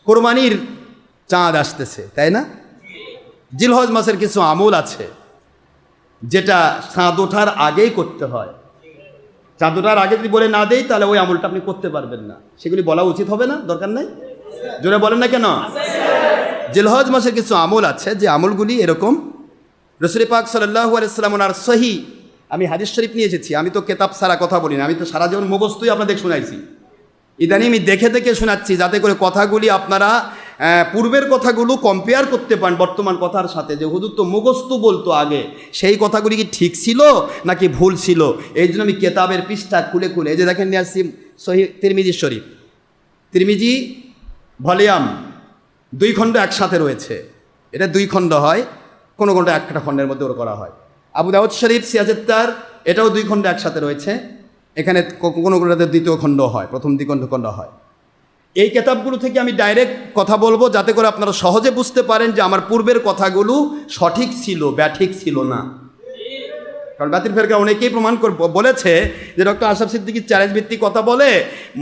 কোরবানির চাঁদ আসতেছে, তাই না? জিলহজ মাসের কিছু আমল আছে যেটা চাঁদ ওঠার আগেই করতে হয়। চাঁদ ওঠার আগে যদি বলে না দেই তাহলে ওই আমলটা আপনি করতে পারবেন না। সেগুলি বলা উচিত হবে না? দরকার নাই? জোরে বলেন না কেন? জিলহজ মাসের কিছু আমল আছে যে আমলগুলি এরকম। রাসূল পাক সাল্লাল্লাহু আলাইহি ওয়াসাল্লাম আর সহি, আমি হাদিস শরীফ নিয়ে এসেছি। আমি তো কেতাব ছাড়া কথা বলি না, আমি তো সারা জীবন মুখস্থই আপনাদের শোনাইছি। ইদানিং আমি দেখে দেখে শোনাচ্ছি যাতে করে কথাগুলি আপনারা পূর্বের কথাগুলো কম্পেয়ার করতে পারেন বর্তমান কথার সাথে, যে হুজুর তো মুখস্থ বলতো আগে, সেই কথাগুলি কি ঠিক ছিল নাকি ভুল ছিল। এই জন্য আমি কেতাবের পৃষ্ঠা খুলে খুলে, এই যে দেখেন নিয়ে আসছি সহি তিরমিজি শরীফ, তিরমিজি ভলিউম 2 খণ্ড একসাথে রয়েছে। এটা 2 খণ্ড হয়, কোনো কোনটা একটা খণ্ডের মধ্যে ওর করা হয়। আবু দাউদ শরীফ সিয়াজেত্তার, এটাও 2 খণ্ড একসাথে রয়েছে। এখানে কোনো কোনোটাতে 2য় খণ্ড হয়, প্রথম 2 খণ্ড হয়। এই কেতাবগুলো থেকে আমি ডাইরেক্ট কথা বলবো যাতে করে আপনারা সহজে বুঝতে পারেন যে আমার পূর্বের কথাগুলো সঠিক ছিল, ব্যাঠিক ছিল না। কারণ বাতিল ফেরকা অনেকেই প্রমাণ বলেছে যে ডক্টর আশরাফ সিদ্দিকী চ্যালেঞ্জ ভিত্তিক কথা বলে,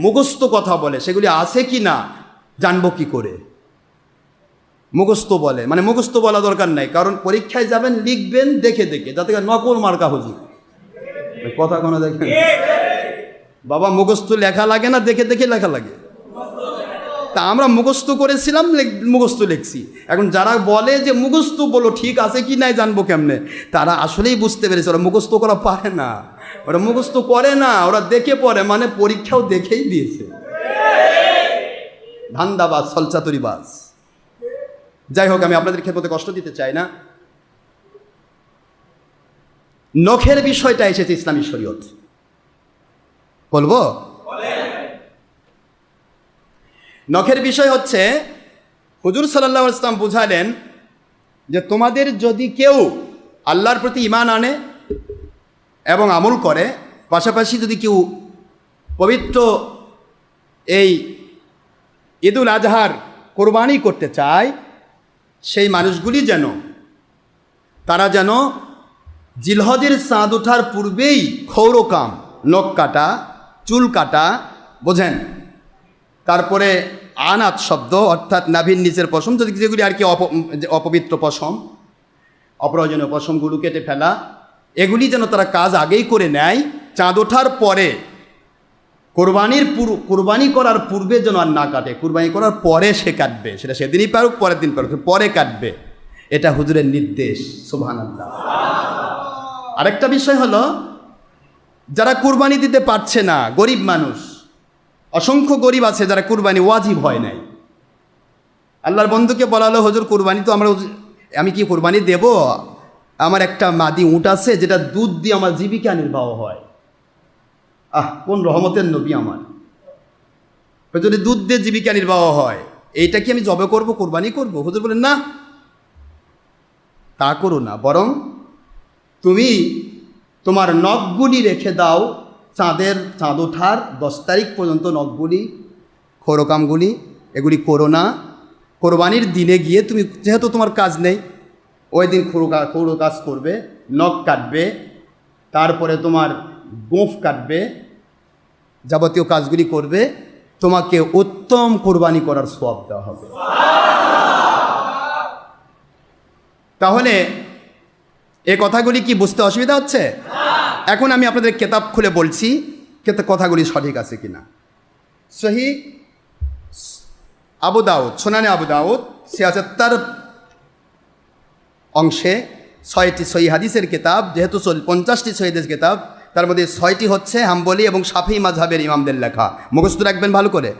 মুখস্থ কথা বলে, সেগুলি আছে কি না জানবো কি করে। মুখস্থ বলে, মানে মুখস্থ বলা দরকার নাই, কারণ পরীক্ষায় যাবেন লিখবেন দেখে দেখে, যাতে নকল মার্কা হুজুর কথা কোনো দেখেন। বাবা মুখস্থ লেখা লাগে না, দেখে দেখে লেখা লাগে। তা আমরা মুখস্থ করেছিলাম, মুখস্থ লিখছি। এখন যারা বলে যে মুখস্থ বলো ঠিক আছে কি নাই জানবো কেমনে, তারা আসলেই বুঝতে পেরেছে ওরা মুখস্থ করা পারে না, ওরা মুখস্থ করে না, ওরা দেখে পড়ে, মানে পরীক্ষাও দেখেই দিয়েছে। ধান্দাবাজ, সলচাতুরিবাজ। যাই হোক, আমি আপনাদের ক্ষেত্রে কষ্ট দিতে চাই না। নখের বিষয়টা এসেছে ইসলামী শরীয়ত, বলবো? নখের বিষয় হচ্ছে হুজুর সাল্লাল্লাহু আলাইহি ওয়াসাল্লাম বুঝালেন যে তোমাদের যদি কেউ আল্লাহর প্রতি ঈমান আনে এবং আমল করে, পাশাপাশি যদি কেউ পবিত্র এই ঈদুল আজহার কোরবানি করতে চায়, সেই মানুষগুলি যেন তারা যেন জিলহজের চাঁদ ওঠার পূর্বেই ক্ষৌরকাম, নখ কাটা, চুল কাটা, বোঝেন, তারপরে আনাত শব্দ অর্থাৎ নাভির নিচের পশম, যদি যেগুলি আর কি অপবিত্র পশম, অপ্রয়োজনীয় পশমগুলো কেটে ফেলা, এগুলি যেন তারা কাজ আগেই করে নেয়। চাঁদ ওঠার পরে কোরবানি করার পূর্বে যেন আর না কাটে, কোরবানি করার পরে সে কাটবে, সেটা সেদিনই পারুক পরের দিন পারুক, পরে কাটবে। এটা হুজুরের নির্দেশ। সুবহানাল্লাহ। আরেকটা বিষয় হলো, যারা কুরবানি দিতে পারছে না, গরিব মানুষ, অসংখ্য গরিব আছে যারা কুরবানি ওয়াজিব হয় নাই। আল্লাহর বন্ধুকে বলা হলো হুজুর কুরবানি তো আমি কি কুরবানি দেব? আমার একটা মাদি উট আছে যেটা দুধ দিয়ে আমার জীবিকা নির্বাহ হয়। কোন রহমতের নবী আমার! যদি দুধ দিয়ে জীবিকা নির্বাহ হয়, এইটা কি আমি জবে করব, কুরবানি করব? হুজুর বলেন না, তা করো না, বরং তুমি তোমার নখগুলি রেখে দাও, চাঁদ ওঠার 10 তারিখ পর্যন্ত নখগুলি, খোরকামগুলি এগুলি করো না। কোরবানির দিনে গিয়ে তুমি, যেহেতু তোমার কাজ নেই, ওই দিন খোরো কাজ করবে, নখ কাটবে, তারপরে তোমার গোঁফ কাটবে, যাবতীয় কাজগুলি করবে, তোমাকে উত্তম কোরবানি করার সওয়াব দেওয়া হবে। তাহলে এই কথাগুলি কি বুঝতে অসুবিধা হচ্ছে? এখন আমি আপনাদের কেতাব খুলে বলছি কথাগুলি সঠিক আছে কিনা। সহি আবু দাউদ, সুনানে আবু দাউদ 76 অংশে 6টি সহি হাদিসের কিতাব, যেহেতু 50টি সহি হাদিস কিতাব, তার মধ্যে 6টি হচ্ছে হাম্বলি এবং শাফি মাযহাবের ইমামদের লেখা, মুখস্থ রাখবেন ভালো করে।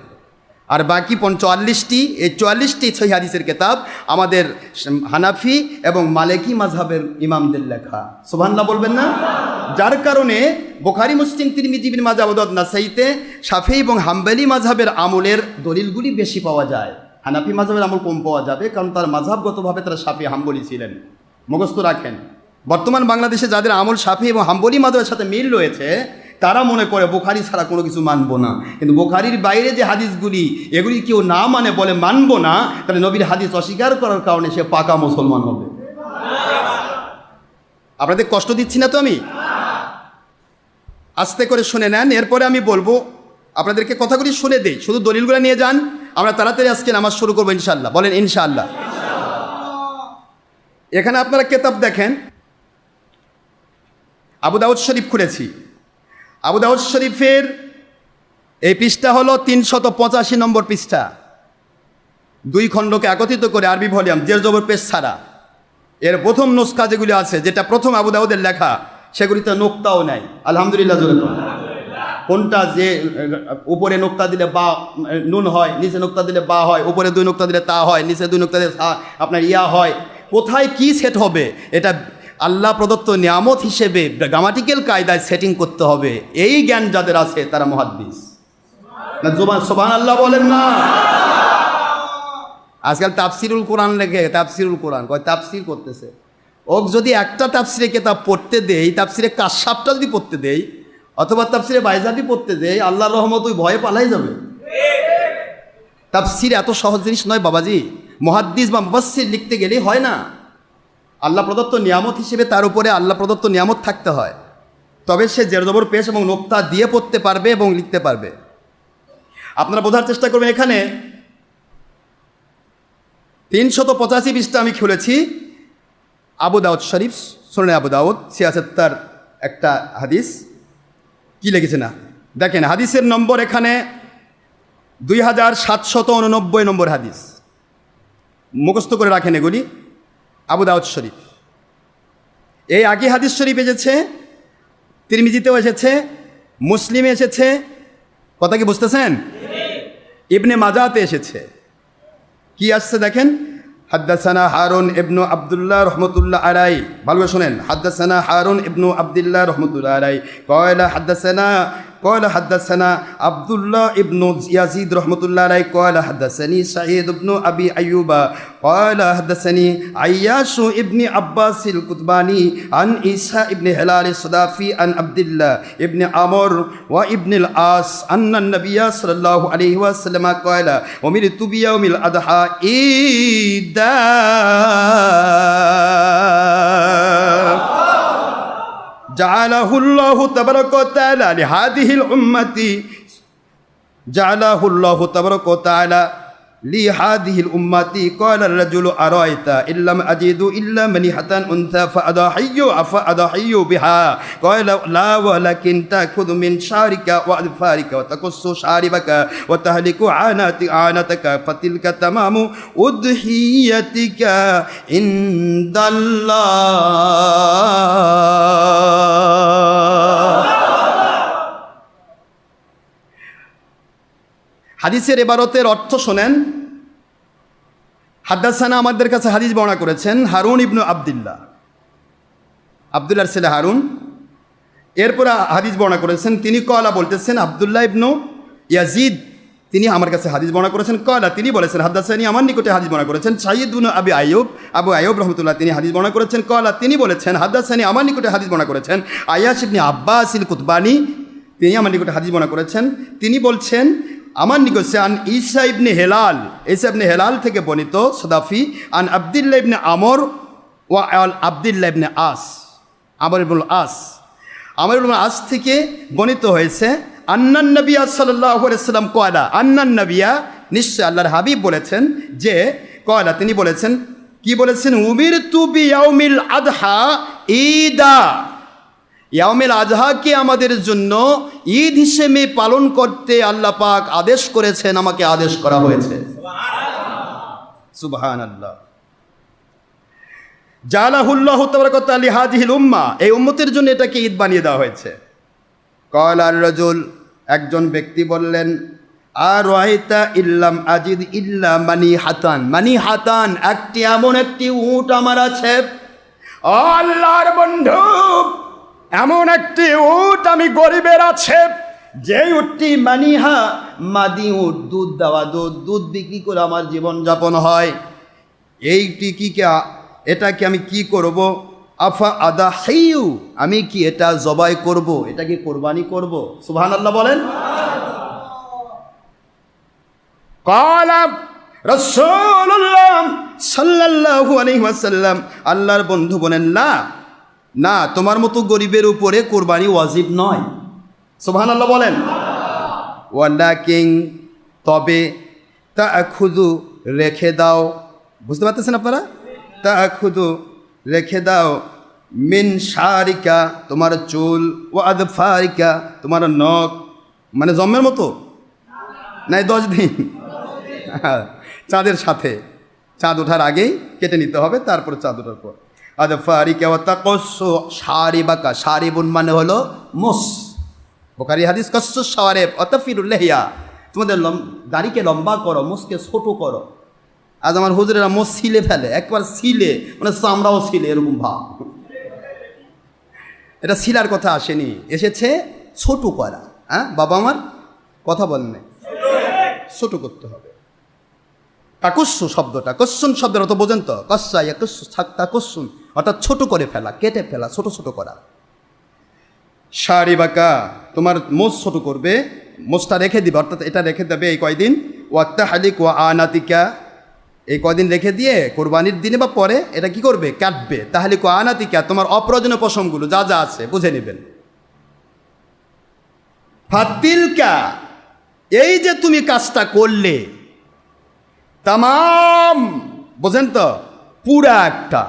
আর বাকি 44টি, এই 44টি সহি হাদিসের কিতাব আমাদের হানাফি এবং মালিকি মাযহাবের ইমামদের লেখা। সুবহানাল্লাহ বলবেন না? যার কারণে বুখারী, মুসলিম, তিরমিজি, ইবনে মাজাহ, আবু দাউদ, নাসাইতে শাফি এবং হাম্বলি মাযহাবের আমলের দলিলগুলি বেশি পাওয়া যায়। হানাফি মাযহাবের আমল কম পাওয়া যাবে, কারণ তার মাযহাবগতভাবে তারা শাফি হাম্বলি ছিলেন। মুখস্থ রাখেন। বর্তমান বাংলাদেশে যাদের আমল শাফি এবং হাম্বলি মাযহাবের সাথে মিল রয়েছে, তারা মনে করে বুখারী ছাড়া কোনো কিছু মানবো না। কিন্তু বুখারীর বাইরে যে হাদিসগুলি, এগুলি কেউ না মানে বলে মানবো না, তাহলে নবীর হাদিস অস্বীকার করার কারণে সে পাকা মুসলমান হবে। আপনাদের কষ্ট দিচ্ছি না তো? আমি আস্তে করে শুনে নেন, এরপরে আমি বলবো, আপনাদেরকে কথাগুলি শুনে দেই, শুধু দলিলগুলো নিয়ে যান, আমরা তাড়াতাড়ি আজকে নামাজ শুরু করবো ইনশাআল্লাহ। বলেন ইনশাআল্লাহ। এখানে আপনারা কিতাব দেখেন, আবু দাউদ শরীফ খুলেছি। আবু দাউদ শরীফের এই পৃষ্ঠা হলো 385 নম্বর পৃষ্ঠা। 2 খণ্ডকে একত্রিত করে আরবি ভলিউম, জের জবর পেশ ছাড়া। এর প্রথম নুসখা যেগুলি আছে, যেটা প্রথম আবু দাউদের লেখা, সেগুলিতে নোক্তাও নাই। আলহামদুলিল্লাহ জোরে বলুন। কোনটা যে উপরে নোক্তা দিলে বা নুন হয়, নিচে নোক্তা দিলে বা হয়, উপরে 2 নোক্তা দিলে তা হয়, নিচে 2 নোক্তা দিলে আপনার ইয়া হয়, কোথায় কি সেট হবে, এটা আল্লাহ প্রদত্ত নিয়ামত হিসেবে গ্রামাটিক্যাল কায়দায় সেটিং করতে হবে। এই জ্ঞান যাদের আছে তারা মুহাদ্দিস। না সুবহানাল্লাহ বলেন না। আজকাল তাফসিরুল কোরআন লেখে, তাফসিরুল কোরআন কয় তাফসির করতেছে। ওক যদি একটা তাফসিরে কিতাব পড়তে দেই, তাফসিরে কাশাফটা যদি পড়তে দেই, অথবা তাফসিরে বাইজাতি পড়তে দেই, আল্লাহর রহমত ওই ভয়ে পালাই যাবে। তাফসির এত সহজ জিনিস নয় বাবাজি। মুহাদ্দিস বা মুফাসসির লিখতে গেলে হয় না। আল্লাহ প্রদত্ত নিয়ামত হিসেবে তার উপরে আল্লাহ প্রদত্ত নিয়ামত থাকতে হয়, তবে সে জের জবর পেশ এবং নোক্তা দিয়ে পড়তে পারবে এবং লিখতে পারবে। আপনারা বোঝার চেষ্টা করবেন। এখানে 385 পৃষ্ঠা আমি খুলেছি, আবু দাউদ শরীফ, সুনানে আবু দাউদ 76 একটা হাদিস। কি লিখেছে না দেখেন, হাদিসের নম্বর এখানে 2789 নম্বর হাদিস। মুখস্থ করে রাখেন এগুলি। আবু দাউদ শরীফ, এই আগে হাদিস শরীফ এসেছে, তিরমিজিতেও এসেছে, মুসলিমে এসেছে। কথা কি বুঝতেছেন? ইবনে মাজাতে এসেছে। কি আসছে দেখেন, হাদ্দাসানা হারুন ইবনু আব্দুল্লাহ রহমতুল্লাহ আলাই। ভালো করে শোনেন। হাদ্দাসানা হারুন ইবনু আব্দুল্লাহ রহমতুল্লাহ আলাই قال حدثنا عبد الله ابن يزيد رحمة الله عليه قال حدثني سعيد بن أبي أيوب قال حدثني عياش ابن عباس القطباني عن عيسى ابن هلال الصدافي عن عبد الله ابن عمر وابن العاص أن النبي صلى الله عليه وسلم قال أمرت بيوم الأضحى عيدا جعله الله تبارك وتعالى لهذه الأمة جعله الله تبارك وتعالى لهذه الأمة. قال الرجل أرأيت إن لم أجد إلا منيحة أنثى فأضحي بها. قال لا ولكن تأخذ من شعرك وأظفارك وتقص شاربك وتهلك عانتك فتلك تمام أضحيتك عند الله. হাদিসের এবারতের অর্থ শোনেন। হাদ্দাসানা আমাদের কাছে হাদিস বর্ণনা করেছেন হারুন ইবনু আব্দুল্লাহ, আব্দুল্লাহর ছেলে হারুন। এরপর হাদিস বর্ণনা করেছেন তিনি, কলা বলতেছেন আব্দুল্লাহ ইবনু ইয়াজিদ, তিনি আমার কাছে হাদিস বর্ণনা করেছেন। কলা তিনি বলেছেন হাদ্দাসানি, আমার নিকটে হাদিস বর্ণনা করেছেন সাইয়্যিদ ইবনু আবি আইয়ুব, আবু আইয়ুব রহমতুল্লাহ, তিনি হাদিস বর্ণনা করেছেন। কলা তিনি বলেছেন হাদ্দাসানি, আমার নিকটে হাদিস বর্ণনা করেছেন আয়াশ ইবনে আব্বাস আল কুতবানি, তিনি আমার নিকটে হাদিস বর্ণনা করেছেন। তিনি বলছেন আমার নিকটে আন ঈসা ইবনে হেলাল, ঈসা ইবনে হেলাল থেকে বর্ণিত সদাফি, আন আব্দুল্লাহ ইবনে আমর ওয়া আল আব্দুল্লাহ ইবনে আস, আমর ইবনুল আস, আমর ইবনুল আস থেকে বর্ণিত হয়েছে আন্নান নবী সাল্লাল্লাহু আলাইহি ওয়াসাল্লাম কয়লা, আন্নান নবিয়া নিশ্চয় আল্লাহর হাবিব বলেছেন যে, কয়লা তিনি বলেছেন, কি বলেছেন, উমিরতু বিয়াউমিল আদহা ঈদা, ইয়াউমিল আজহাকে আমাদের জন্য ঈদ হিসেবে পালন করতে আল্লাহ পাক আদেশ করেছেন, আমাকে আদেশ করা হয়েছে। সুবহানাল্লাহ। জালাহুল্লাহু তাবারাকা ওয়া তাআলা লিহাযিহিল উম্মাহ, এই উম্মতের জন্য এটাকে ঈদ বানিয়ে দেওয়া হয়েছে। ক্বালার রাজুল, একজন ব্যক্তি বললেন, আর রাআইতা ইল্লাম আজিদ ইল্লা মানিহাতান, মানিহাতান একটি এমন একটি উট আমার আছে, ও আল্লাহর বন্ধু, এমন একটি উট আমি গরিবের আছে, যে উটটি মানিহা, মাদি উট, দুধ দেওয়া, দুধ বিক্রি করে আমার জীবন যাপন হয়। এইটি কি, এটাকে আমি কি করব? আফা আদাহিউ, আমি কি এটা জবাই করব, এটা কি কোরবানি করব? সুবহানাল্লাহ বলেন। ক্বালা রাসূলুল্লাহ সাল্লাল্লাহু আলাইহি ওয়াসাল্লাম, আল্লাহর বন্ধু বলেন, না, তোমার মতো গরিবের উপরে কোরবানি ওয়াজিব নয়। সুবহানাল্লাহ বলেন। ওয়ালাকিন, তবে তা খুদু রেখে দাও, বুঝতে পারতেছেন আপনারা? তা খুদু রেখে দাও, মিন শারিকা তোমার চুল, ও আদফারিকা তোমার নখ, মানে জন্মের মতো নাই 10 দিন চাঁদের সাথে, চাঁদ ওঠার আগেই কেটে নিতে হবে, তারপর চাঁদ ওঠার পর। আদফারিকা ওয়া তাকাসসু শারিবাকা, শারিবুন মানে হলো মোস, বুখারী হাদিস, কাসসু শাওয়ারিব অতাফিরুল লিহিয়া, তোমাদের দাড়িকে লম্বা করো, মোসকে ছোট করো। আজ আমার হুজুরেরা মোস ছিলে ফেলে, একবার ছিলে মানে চামড়াও ছিলে, এরকম ভাব। এটা শিলার কথা আসেনি, এসেছে ছোট করা। হ্যাঁ বাবা আমার কথা বলেন, ছোট করতে হবে। তাকুস্সু শব্দটা, কস্সুন শব্দের অর্থ বোঝেন তো? কস্সা ইয়াকুস্সু তাকুস্সুন অর্থাৎ ছোট করে ফেলা, কেটে ফেলা, ছোট ছোট করা। শারিবাকা তোমার মোষ ছোট করবে, মোষটা রেখে দিবে, অর্থাৎ এটা রেখে দেবে এই কয়দিন। ওয়াত্তাহালিক ওয়া আনাতিকা, এই কদিন রেখে দিয়ে কোরবানির দিনে বা পরে এটা কি করবে? কাটবে। তাহলে কো আনাতিকা তোমার অপ্রয়োজনীয় পশমগুলো যা যা আছে বুঝে নেবেন। ফাতিলকা এই যে তুমি কাজটা করলে, তামাম বোঝেন তো, পুরা একটা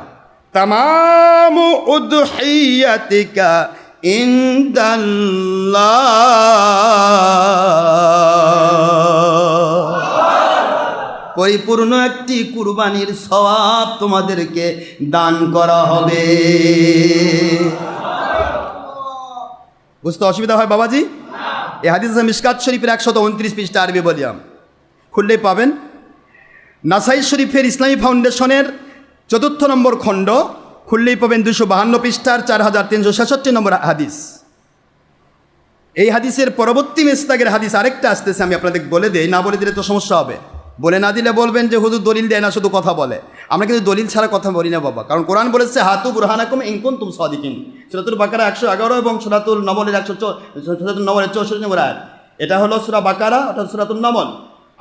তামাম উদহিয়াতিকা ইনদাল্লাহ, পরিপূর্ণ একটি কুরবানির সওয়াব তোমাদেরকে দান করা হবে। বুঝতে অসুবিধা হয় বাবাজি? এই হাদিস মিশকাত শরীফের 129 পৃষ্ঠা, আরবি বলিয়াম, খুললেই পাবেন। নাসাই শরীফের ইসলামী ফাউন্ডেশনের 4th নম্বর খণ্ড, খুললেই পাবেন 252 পৃষ্ঠার 4366 নম্বর হাদিস। এই হাদিসের পরবর্তী মিসদাকের হাদিস আরেকটা আসতেছে, আমি আপনাদের বলে দেই, না বলে দিলে তো সমস্যা হবে। বলে না দিলে বলবেন যে হুজুর দলিল দেয় না, শুধু কথা বলে। আমরা কিন্তু দলিল ছাড়া কথা বলি না বাবা, কারণ কোরআন বলেছে হাতু বুরহানাকুম ইন কুনতুম সাদিকিন, সূরাতুল বাকারা 111 এবং সূরাতুল নমলের 164 নম্বর আয়াত। এটা হলো সূরা বাকারা, অর্থাৎ সূরাতুল নমল।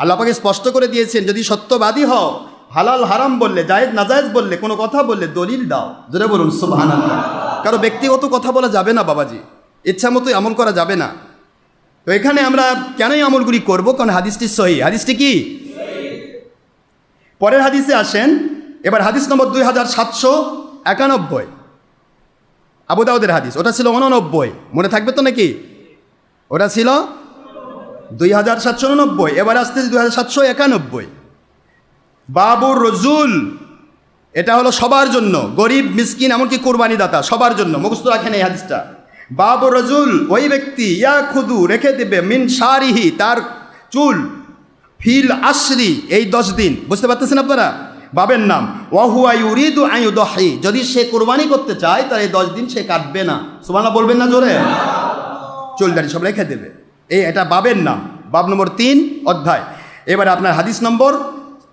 আল্লাহ পাক স্পষ্ট করে দিয়েছেন, যদি সত্যবাদী হও, হালাল হারাম বললে, জায়েজ নাজায়েজ বললে, কোনো কথা বললে দলিল দাও। জোরে বলুন সুবহানাল্লাহ। কারো ব্যক্তিগত কথা বলা যাবে না বাবাজি, ইচ্ছা মতোই আমল করা যাবে না। তো এখানে আমরা কেনই আমলগুলি করব? কারণ হাদিসটি সহিহ। হাদিসটি কি? পরের হাদিসে আসেন, এবার হাদিস নম্বর 2791, আবু দাউদের হাদিস। ওটা ছিল 89, মনে থাকবে তো নাকি? ওটা ছিল 2789, এবার আসতে 2791। বাবুর রজুল, এটা হলো সবার জন্য, গরিব মিসকিন এমনকি কোরবানি দাতা সবার জন্য, মুখস্থ রাখেন এই হাদিসটা। বাবুর রজুল ওই ব্যক্তি, ইয়া খুদু রেখে দেবে, মিন শারিহি তার চুল, ফিল আশরি এই 10 দিন, বুঝতে পারতেছেন আপনারা? বাবের নাম ওয়াহুয়া ইউরিদু আন ইউদহি, যদি সে কোরবানি করতে চায় তাহলে এই 10 দিন সে কাটবে না। সুবহানাল্লাহ বলবেন না জোরে? চুল দাড়ি সব রেখে দেবে, এটা বাবের নাম, বাব নম্বর 3 অধ্যায়। এবারে আপনার হাদিস নম্বর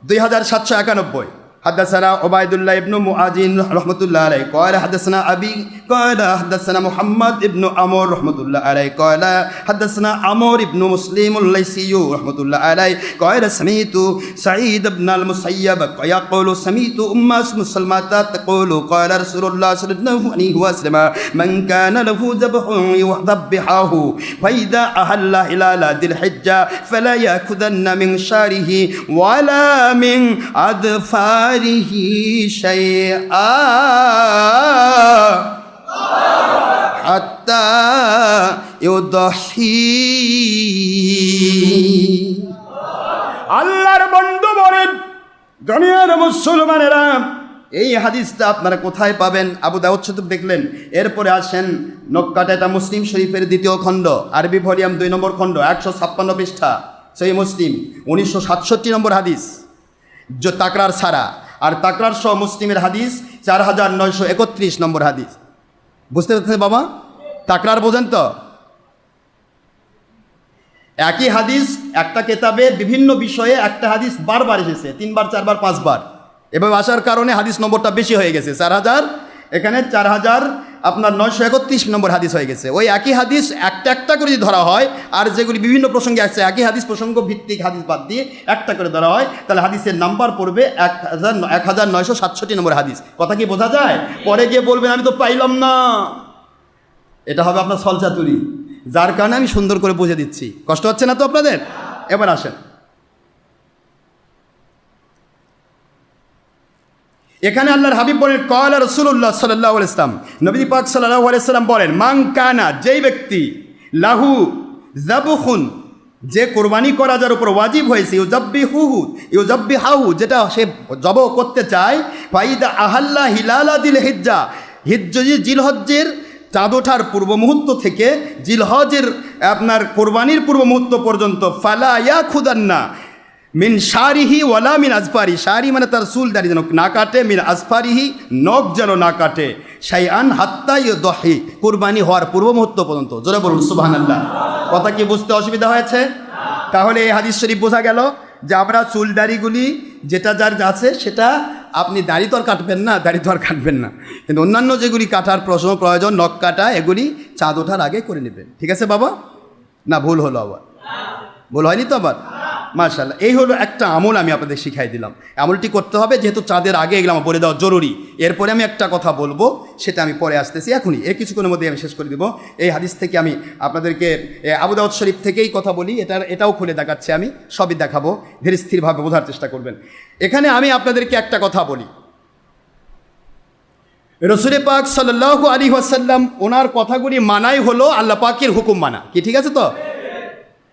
2791। حدثنا عبيد الله بن معاذ رحمة الله عليه قال حدثنا أبي قال حدثنا محمد بن عمرو رحمة الله عليه قال حدثنا عمرو بن مسلم الليثي رحمة الله عليه قال سمعت سعيد بن المسيب يقول سمعت أم سلمة تقول قال رسول الله صلى الله عليه وسلم من كان له ذبح يذبحه فإذا أحل هلال ذي الحجة فلا يأخذن من شعره ولا من أظفاره شيئا حتى يضحي। আল্লাহর বন্ধু বলেন, দুনিয়ার মুসলমানেরা, এই হাদিসটা আপনারা কোথায় পাবেন? আবু দাউদ শরীফ দেখলেন। এরপরে আসেন নক্কাটা, এটা মুসলিম শরীফের 2য় খণ্ড, আরবি ভলিউম 2 নম্বর খণ্ড, 156 পৃষ্ঠা, সহিহ মুসলিম 1967 নম্বর হাদিস, যে তাকরার ছাড়া, আর তাকরার সহ মুসলিমের হাদিস 4931 নম্বর হাদিস। বুঝতে পারছেন বাবা? তাকরার বোঝেন তো? একই হাদিস একটা কেতাবে বিভিন্ন বিষয়ে একটা হাদিস বারবার এসেছে, 3 বার 4 বার 5 বার, এভাবে আসার কারণে হাদিস নম্বরটা বেশি হয়ে গেছে, 4000, এখানে 4931 নম্বর হাদিস হয়ে গেছে। ওই একই হাদিস একটা একটা করে যদি ধরা হয়, আর যেগুলি বিভিন্ন প্রসঙ্গে আছে, একই হাদিস প্রসঙ্গ ভিত্তিক হাদিস বাদ দিয়ে একটা করে ধরা হয়, তাহলে হাদিসের নাম্বার পড়বে 1967 নম্বর হাদিস। কথা কি বোঝা যায়? পরে গিয়ে বলবেন আমি তো পাইলাম না, এটা হবে আপনার ছলচাতুরি, যার কারণে আমি সুন্দর করে বুঝে দিচ্ছি। কষ্ট হচ্ছে না তো আপনাদের? এবার আসেন, এখানে আল্লাহর হাবিব বলেন ক্বালা রাসূলুল্লাহ সাল্লাল্লাহু আলাইহি ওয়াসাল্লাম, নবী পাক সাল্লাল্লাহু আলাইহি ওয়াসাল্লাম বলেন, মান কানা, যেই ব্যক্তি, লাহু যাবহুন, যে কোরবানি করা যার উপর ওয়াজিব হয়েছে, ইউজাব্বিহাহু, যেটা সে জবহ করতে চায়, ফাইদা আহাল্লা হিলালা দিল হিজ্জা, জিলহজ্জের চাঁদ ওঠার পূর্ব মুহূর্ত থেকে জিলহজের আপনার কোরবানির পূর্ব মুহূর্ত পর্যন্ত, ফালা ইয়াখুদান্না মিন শারিহি ওয়ালা মিন আজফারি, শারি মানে তার চুল দাড়ি যেন না কাটে, মিন আজফারিহি, নখ যেন না কাটে, শাইআন হাত্তা ইউদহি, কুরবানি হওয়ার পূর্ব মুহূর্ত পর্যন্ত। জোরে বলুন সুবহানাল্লাহ। কথা কি বুঝতে অসুবিধা হয়েছে? তাহলে এই হাদিস শরীফ বোঝা গেল যে আমরা চুল দাড়িগুলি যেটা যার আছে সেটা, আপনি দাড়ি তো আর কাটবেন না, দাড়ি তো আর কাটবেন না, কিন্তু অন্যান্য যেগুলি কাটার প্রয়োজন, নখ কাটা, এগুলি চাঁদ ওঠার আগে করে নেবেন। ঠিক আছে বাবা? না ভুল হলো আবার? ভুল হয়নি তো আবার? মাশাআল্লাহ। এই হলো একটা আমল আমি আপনাদের শিখাই দিলাম। আমলটি করতে হবে, যেহেতু চাঁদের আগে এগুলো আমার বলে দেওয়া জরুরি। এরপরে আমি একটা কথা বলবো, সেটা আমি পরে আসতেছি, এখনই এর কিছুক্ষণের মধ্যে আমি শেষ করে দিব। এই হাদিস থেকে আমি আপনাদেরকে আবু দাউদ শরীফ থেকেই কথা বলি, এটাও খুলে দেখাচ্ছি, আমি সবই দেখাবো, ধীরে স্থিরভাবে বোঝার চেষ্টা করবেন। এখানে আমি আপনাদেরকে একটা কথা বলি, রসুল পাক সাল্লাল্লাহু আলাইহি ওয়াসাল্লাম ওনার কথাগুলি মানাই হলো আল্লাহ পাকের হুকুম মানা। কি ঠিক আছে তো?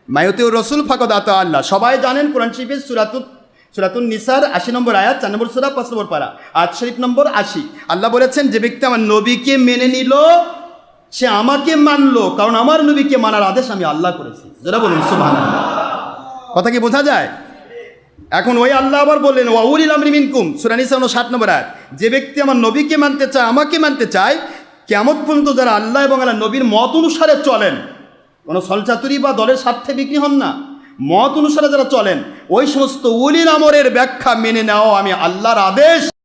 মায়ুতিউর রসুল ফাকাদ আতা আল্লাহ, সবাই জানেন কোরআন শরীফের সূরাতুন নিসার 80 নম্বর আয়াত, 4 নম্বর সূরা 5 নম্বর পারা, আয়াত শরীফ নম্বর 80। আল্লাহ বলেছেন, যে ব্যক্তি আমার নবীকে মেনে নিল সে আমাকে মানলো, কারণ আমার নবীকে মানার আদেশ আমি আল্লাহ করেছি। যারা বলুন সুবহানাল্লাহ। কথা কি বোঝা যায়? এখন ওই আল্লাহ আবার বললেন, ওয়া উলিল আমরি মিনকুম, সূরা নিসা 60 নম্বর আয়াত, যে ব্যক্তি আমার নবীকে মানতে চায়, আমাকে মানতে চায়, কিয়ামত পর্যন্ত যারা আল্লাহ এবং আল্লাহ নবীর মত অনুসারে চলেন, কোনো সলচাতুরি বা দলের স্বার্থে বিক্রি হন না, মত অনুসারে যারা চলেন, ওই সমস্ত উলিল আমরের ব্যাখ্যা মেনে নেওয়া আমি আল্লাহর আদেশ।